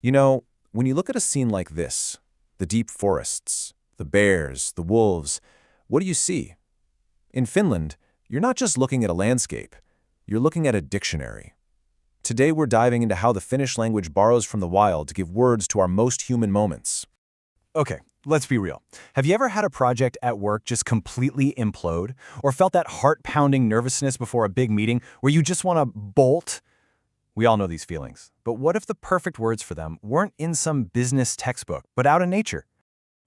You know, when you look at a scene like this, the deep forests, the bears, the wolves, what do you see? In Finland, you're not just looking at a landscape, you're looking at a dictionary. Today we're diving into how the Finnish language borrows from the wild to give words to our most human moments. Okay, let's be real. Have you ever had a project at work just completely implode? Or felt that heart-pounding nervousness before a big meeting where you just want to bolt? We all know these feelings. But what if the perfect words for them weren't in some business textbook, but out in nature?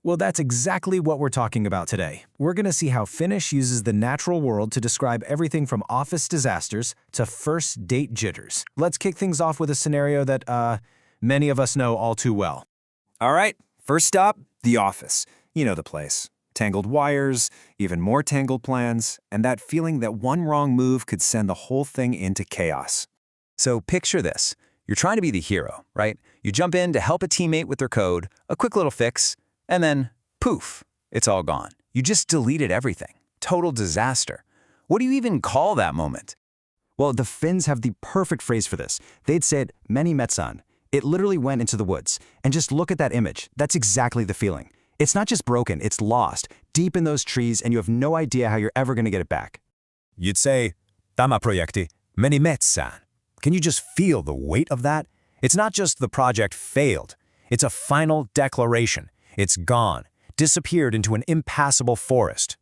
Well, that's exactly what we're talking about today. We're going to see how Finnish uses the natural world to describe everything from office disasters to first date jitters. Let's kick things off with a scenario that, many of us know all too well. All right, first stop, the office. You know the place. Tangled wires, even more tangled plans, and that feeling that one wrong move could send the whole thing into chaos. So picture this. You're trying to be the hero, right? You jump in to help a teammate with their code, a quick little fix, and then, poof, it's all gone. You just deleted everything. Total disaster. What do you even call that moment? Well, the Finns have the perfect phrase for this. They'd said, meni metsään. It literally went into the woods. And just look at that image. That's exactly the feeling. It's not just broken, it's lost, deep in those trees, and you have no idea how you're ever going to get it back. You'd say, tämä projekti meni metsään. Can you just feel the weight of that? It's not just the project failed. It's a final declaration. It's gone, disappeared into an impassable forest.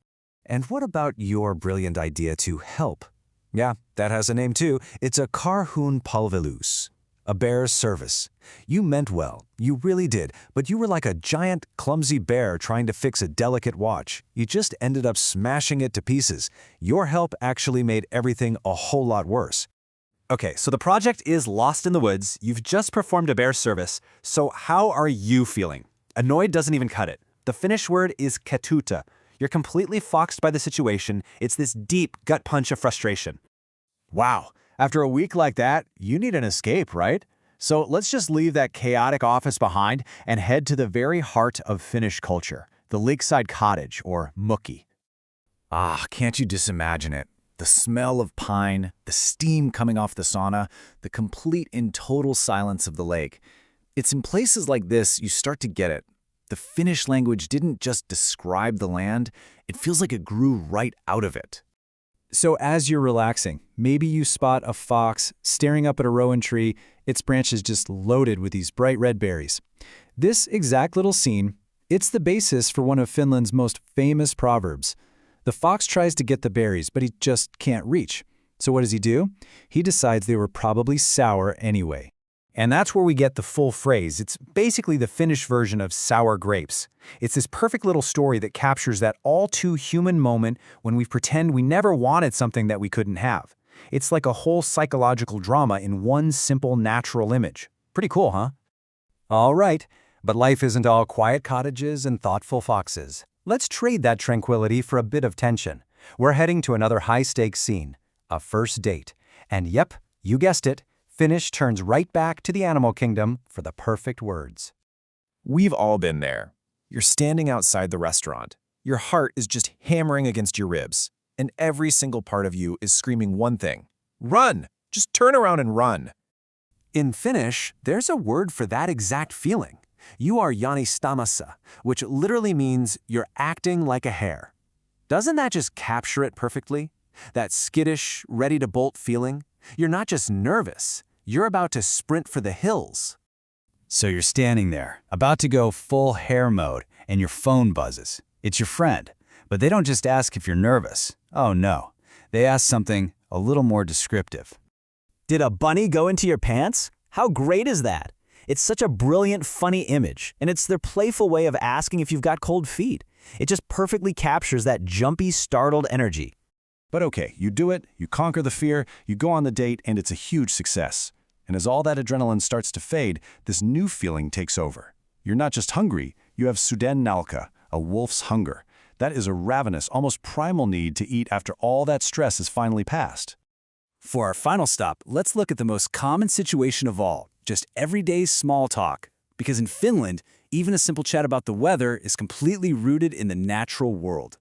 And what about your brilliant idea to help? Yeah, that has a name too. It's a karhun palvelus, a bear's service. You meant well, you really did, but you were like a giant, clumsy bear trying to fix a delicate watch. You just ended up smashing it to pieces. Your help actually made everything a whole lot worse. Okay, so the project is lost in the woods. You've just performed a bear's service. So how are you feeling? Annoyed doesn't even cut it. The Finnish word is ketuta. You're completely foxed by the situation. It's this deep gut punch of frustration. Wow, after a week like that, you need an escape, right? So let's just leave that chaotic office behind and head to the very heart of Finnish culture, the lakeside cottage, or mukki. Ah, can't you just imagine it? The smell of pine, the steam coming off the sauna, the complete and total silence of the lake. It's in places like this you start to get it. The Finnish language didn't just describe the land, it feels like it grew right out of it. So as you're relaxing, maybe you spot a fox staring up at a rowan tree, its branches just loaded with these bright red berries. This exact little scene, it's the basis for one of Finland's most famous proverbs. The fox tries to get the berries, but he just can't reach. So what does he do? He decides they were probably sour anyway. And that's where we get the full phrase. It's basically the Finnish version of sour grapes. It's this perfect little story that captures that all-too-human moment when we pretend we never wanted something that we couldn't have. It's like a whole psychological drama in one simple natural image. Pretty cool, huh? All right, but life isn't all quiet cottages and thoughtful foxes. Let's trade that tranquility for a bit of tension. We're heading to another high-stakes scene, a first date. And yep, you guessed it, Finnish turns right back to the animal kingdom for the perfect words. We've all been there. You're standing outside the restaurant. Your heart is just hammering against your ribs, and every single part of you is screaming one thing. Run! Just turn around and run. In Finnish, there's a word for that exact feeling. You are jänistamassa, which literally means you're acting like a hare. Doesn't that just capture it perfectly? That skittish, ready-to-bolt feeling? You're not just nervous, you're about to sprint for the hills. So you're standing there, about to go full hare mode, and your phone buzzes. It's your friend. But they don't just ask if you're nervous. Oh no. They ask something a little more descriptive. Did a bunny go into your pants? How great is that? It's such a brilliant, funny image, and it's their playful way of asking if you've got cold feet. It just perfectly captures that jumpy, startled energy. But okay, you do it, you conquer the fear, you go on the date, and it's a huge success. And as all that adrenaline starts to fade, this new feeling takes over. You're not just hungry, you have suden nälkä, a wolf's hunger. That is a ravenous, almost primal need to eat after all that stress is finally passed. For our final stop, let's look at the most common situation of all, just everyday small talk. Because in Finland, even a simple chat about the weather is completely rooted in the natural world.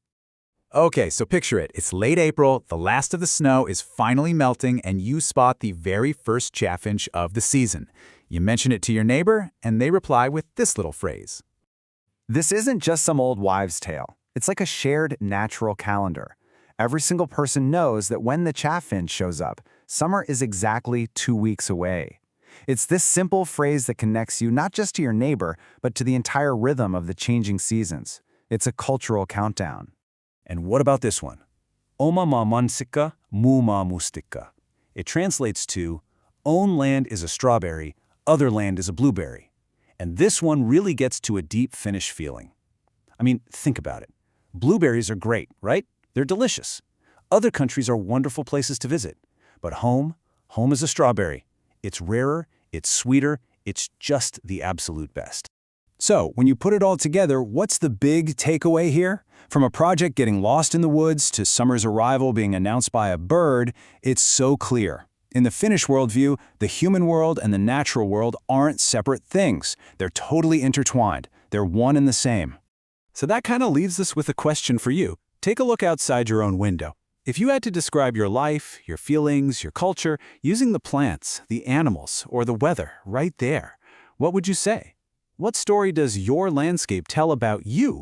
Okay, so picture it. It's late April, the last of the snow is finally melting, and you spot the very first chaffinch of the season. You mention it to your neighbor, and they reply with this little phrase. This isn't just some old wives' tale. It's like a shared natural calendar. Every single person knows that when the chaffinch shows up, summer is exactly 2 weeks away. It's this simple phrase that connects you not just to your neighbor, but to the entire rhythm of the changing seasons. It's a cultural countdown. And what about this one? Oma ma mansika, mu ma mustika. It translates to, own land is a strawberry, other land is a blueberry. And this one really gets to a deep Finnish feeling. I mean, think about it. Blueberries are great, right? They're delicious. Other countries are wonderful places to visit. But home is a strawberry. It's rarer, it's sweeter, it's just the absolute best. So, when you put it all together, what's the big takeaway here? From a project getting lost in the woods to summer's arrival being announced by a bird, it's so clear. In the Finnish worldview, the human world and the natural world aren't separate things. They're totally intertwined. They're one and the same. So that kind of leaves us with a question for you. Take a look outside your own window. If you had to describe your life, your feelings, your culture, using the plants, the animals, or the weather right there, what would you say? What story does your landscape tell about you?